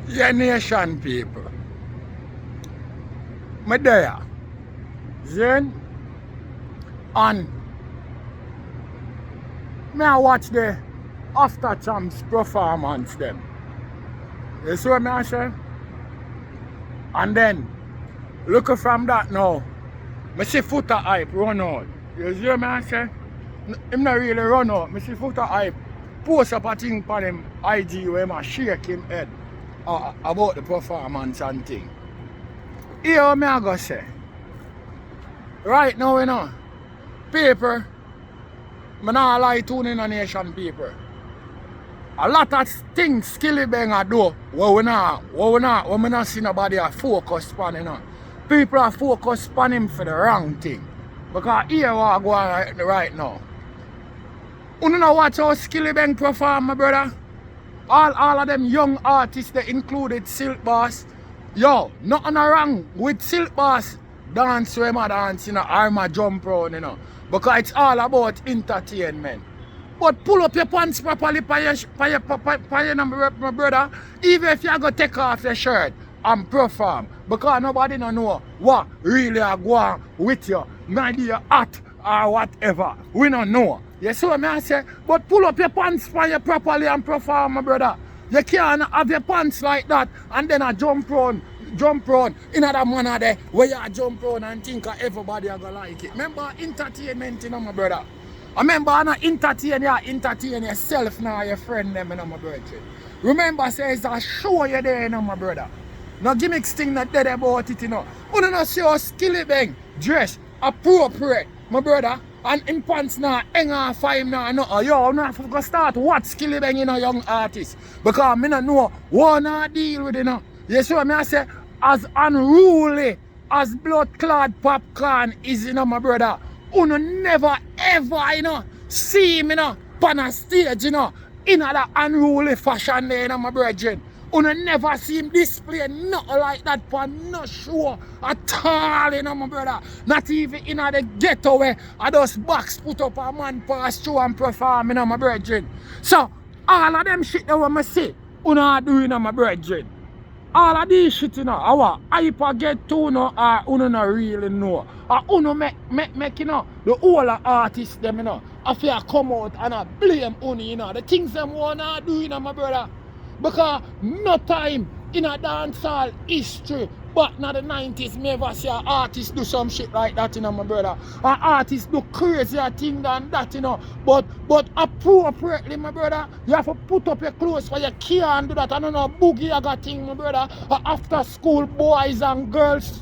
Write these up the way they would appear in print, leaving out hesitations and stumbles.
Yeah, nation people. Me there. Then, and me I watch the after champs performance them. You see what me I say? And then, look from that now, me see Footer Hype run out. You see what me I say? Him not really run out. Me see Footer Hype post up a thing on him IG where him shake him head about the performance and thing. Here what me I go say. Right now, you know, paper, I not lie to in a nation paper. A lot of things skillibeng a do where we not see nobody a focus on, you know. People are focused on him for the wrong thing. Because here what go on right now. You know watch how skillibeng perform, my brother? All of them young artists that included Silkboss. Yo, nothing wrong with Silkboss dance where I dance, you know, or my jump round, you know. Because it's all about entertainment. But pull up your pants properly for your number, my brother. Even if you go take off your shirt and perform. Because nobody don't know what really are going with you. Maybe you're hot or whatever. We don't know. You see what I say? But pull up your pants for you properly and perform, my brother. You can't have your pants like that and then I jump round in that manner there where you jump round and think everybody are gonna like it. Remember entertainment, you know, my brother. I remember I not entertain yourself now, your friend them, you know, my brother. Remember say it's a show you there, you know, my brother. No gimmicks thing not dead about it, you know. You don't see how skillibeng dress appropriate, my brother. And in pants now, hang on 5 now, no. Yo, I'm not going to start what skillibeng, you know, young artists. Because I don't know what I deal with, you know. You see what I say? As unruly as blood-clad popcorn is, you know, my brother. You never ever, you know, see him, you know, on a stage, you know, in that unruly fashion there, you know, my brethren. You never see him display nothing like that for no show at all, you know, my brother. Not even in the ghetto where I just box put up a man pass through and perform, you know, my brethren. So, all of them shit that I see, you know, do, you know, my brethren. All of these shit, you know, our hyper get to, you know, or you not really know. Or you make, you know, the whole artists, them, you know, after come out and blame you know, the things them wanna do, you know, my brother. Because no time in a dancehall history, but in the 90s, me ever see an artist do some shit like that, you know, my brother. An artist do crazier thing than that, you know. But appropriately, my brother, you have to put up your clothes for you can't do that. I don't know, boogie I got thing, my brother. After school boys and girls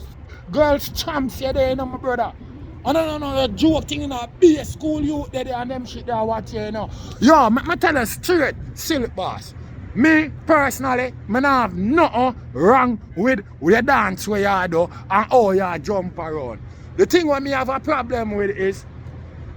champs you there, you know, my brother. I don't know, the joke thing, you know, be a school youth there and them shit there watch you, you know. Yo, me tell you straight, Silkboss. Me personally, I don't have nothing wrong with your dance where you do and how you jump around. The thing what me have a problem with is,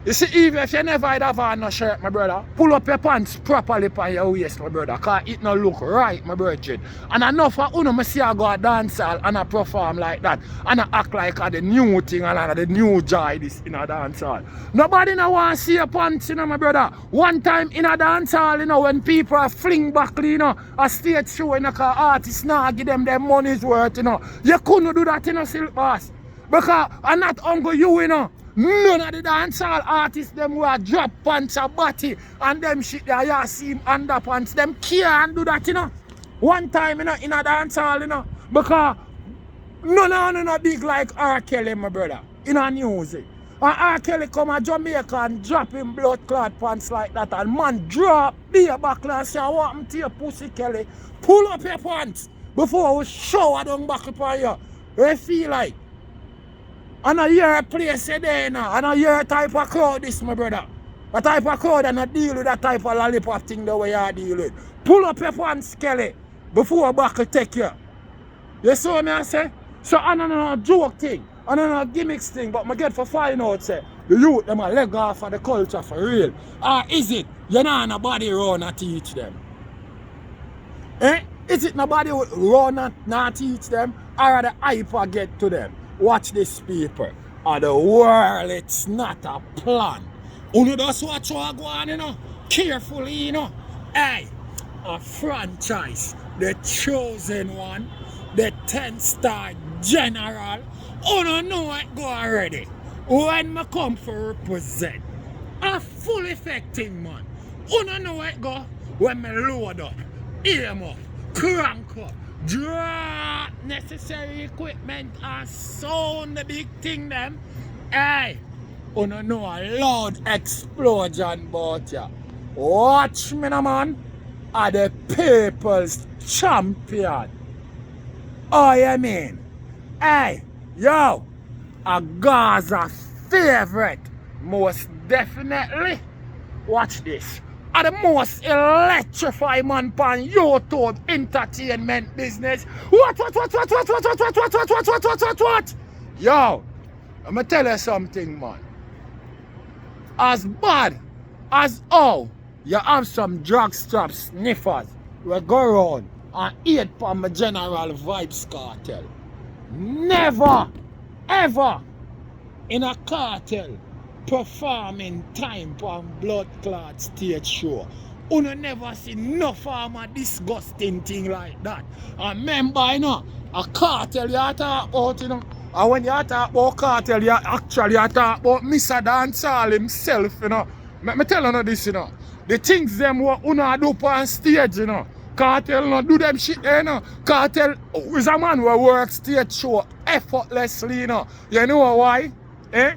you see, even if you never have on no shirt, my brother, pull up your pants properly on your waist, my brother, because it no look right, my brother. And enough of you see I go a dance hall and I perform like that, and I act like the new thing and the new joy this in a dance hall. Nobody no want to see your pants, you know, my brother. One time in a dance hall, you know, when people are fling back, you know, a stage show, you know, because artists now give them their money's worth, you know. You couldn't do that, you know, Silkboss. Because I'm not hungry you, you know. None of the dancehall artists them who are drop pants or body and them shit there, you see him underpants, them can't do that, you know. One time, you know, in a dancehall, you know, because none of big like R. Kelly, my brother, in a music. And R. Kelly come to Jamaica and drop him blood-clad pants like that, and man drop, be a backlash, say, what happened to your pussy, Kelly? Pull up your pants before we shower down back upon you. You feel like? And I hear a place there now, and I hear a type of crowd this, my brother. A type of crowd and I deal with that type of lollipop thing the way you deal with. Pull up your pants, Kelly, before back will take you. You see what I say? So I don't know a joke thing, I don't know a gimmicks thing, but I get for find out, say, the youth them a leg off of the culture for real. Or is it, you know nobody run and teach them? Eh? Is it nobody run and not teach them? Or the hyper get to them? Watch this, people. Or the world, it's not a plan. You just watch what go on, you know. Carefully, you know. Hey, a franchise, the chosen one, the 10-star general. You don't know what go already. When I come for represent, a full effective man. You don't know what go when I load up, aim up, crank up, drop necessary equipment and sound the big thing them. Hey, you don't know a loud explosion about ya. Watch me now, man. Are the people's champion. Oh, you mean? Hey, yo, a Gaza favorite. Most definitely. Watch this. Are the most electrifying man pan YouTube entertainment business. What? Yo, I'ma tell you something, man. As bad as all you have some drug strap sniffers will go around and eat from my general Vybz cartel. Never, ever in a cartel performing time for blood clot stage show. You never see no form of disgusting thing like that. And remember, you know, a cartel you talk about, you know. And when you talk about cartel, you actually talk about Mr. Dancehall himself, you know. Let me tell you this, you know. The things them what you do on stage, you know. Cartel no do them shit there, you know. Cartel is a man who works stage show effortlessly, you know. You know why? Eh?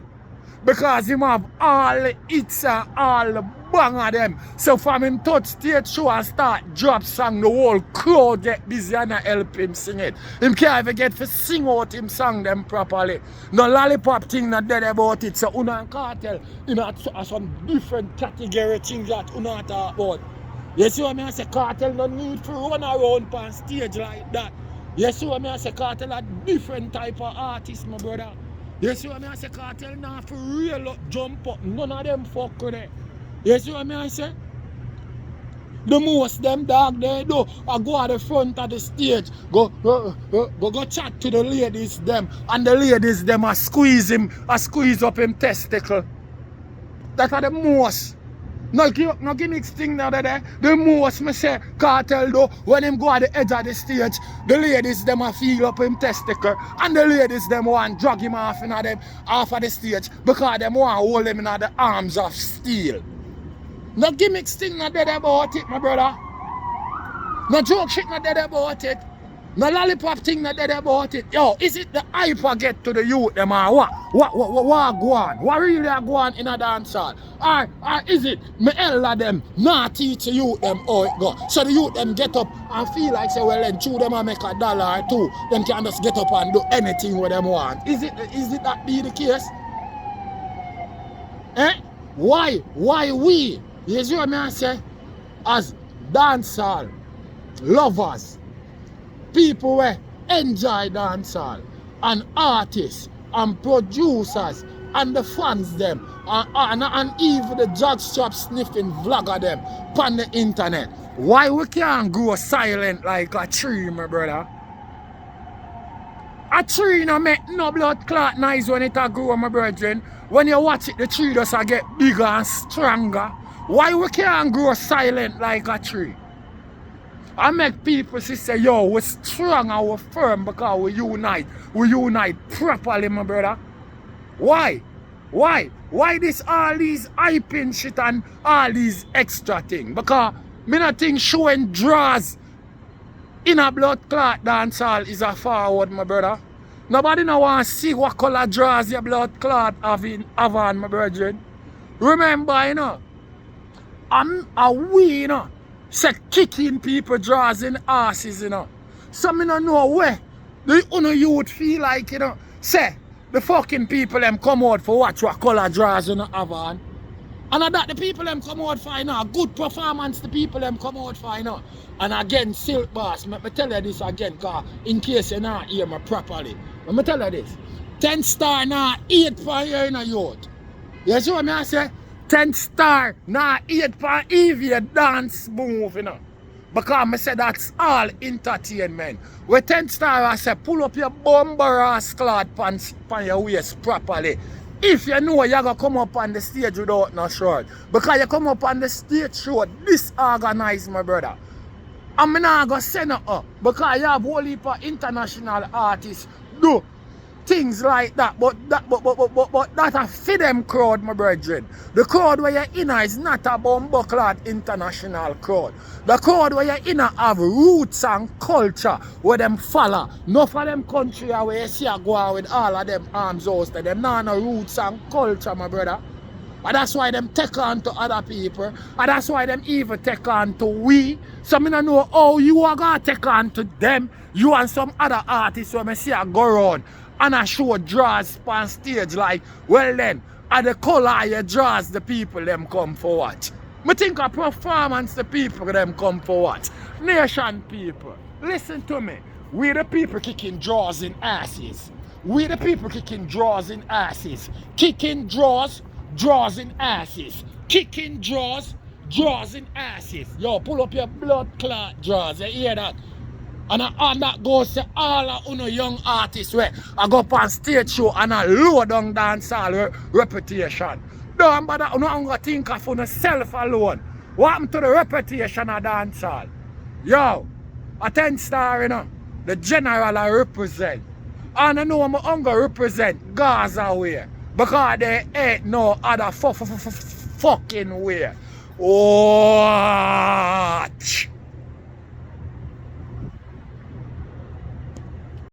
Because him have all the hits and all the bang of them. So from him touch stage show and start drop song, the whole crowd get busy and help him sing it. Him can't even get to sing out him song them properly. No lollipop thing not dead about it. So Una and Cartel, you know, some different category things that Una talk about. You see what I say? Cartel no need to run around on stage like that. You see what I say? Cartel a different type of artist, my brother. You see what I say? Cartel now for real up, jump up. None of them fuck with it. You see what I say? The most them dog they do, I go at the front of the stage, go chat to the ladies them, and the ladies them a squeeze up him testicle. That are the most. No gimmicks thing now there. The most me say Cartel though, when him go at the edge of the stage, the ladies them a feel up him testicle, and the ladies them want drag him off of the stage because them want hold him in the arms of steel. No gimmicks thing not dead about it, my brother. No joke shit not dead about it. No lollipop thing not dead about it. Yo, is it the hype I get to the youth them or what? What go on? What really go on in a dance hall? Or is it me elder them not teach the youth them how it go? So the youth them get up and feel like say, well then two them a make $1 or $2. Them can just get up and do anything what them want. Is it that be the case? Eh? Why we? You see what I say? As dancehall lovers, people who enjoy dancehall, and artists and producers and the fans them and even the jockstrap sniffing vlogger them on the internet. Why we can't grow silent like a tree, my brother? A tree no make no blood clot nice when it a grow, my brethren. When you watch it, the tree does get bigger and stronger. Why we can't grow silent like a tree? I make people say, yo, we're strong and we're firm because we unite. We unite properly, my brother. Why? Why this all these hyping shit and all these extra things? Because me not think showing draws in a blood clot dancehall is a forward, my brother. Nobody no want to see what color draws your blood clot have on, my brethren. Remember, you know, we, you know, say kicking people draws in asses, you know. So me don't know where the youth feel like, you know, say the fucking people them come out for watch what color draws in have on. And that the people them come out for, you know, good performance the people them come out for, you know. And again, Silkboss, me tell you this again, cause in case you not hear me properly. Let me tell you this. 10 star now 8 for you in a youth. You see what I say? 10 star now 8 for EV dance move, you know. Because I say that's all entertainment. With 10 star I say pull up your bomber ass cloth pants on your waist properly. If you know you're going to come up on the stage without no short. Because you come up on the stage short, disorganized, my brother. And I'm not going to send it up because you have a whole heap of international artists do things like that. But that a for them crowd, my brethren. The crowd where you're in is not a bumbuckler international crowd. The crowd where you're in have roots and culture where them follow. Not for them country where you see a go out with all of them arms hosted. Them not no roots and culture, my brother. And that's why them take on to other people. And that's why them even take on to we. So I don't know how you are going to take on to them. You and some other artists when I see a go around and I show draws on stage like, well then, at the color you draws the people them come for what? I think a performance the people them come for what? Nation people, listen to me. We the people kicking draws in asses. We the people kicking draws in asses. Kicking draws in asses. Kicking draws in asses. Yo, pull up your blood clot draws. You hear that? And that goes to all of you young artists where I go up on stage show and I low down dancehall reputation. Don't bother, you don't go think of yourself alone. What happened to the reputation of dancehall? Yo, a 10 star, you know, the general I represent. And I know I'm going to represent Gaza way. Because there ain't no other fucking way. Watch.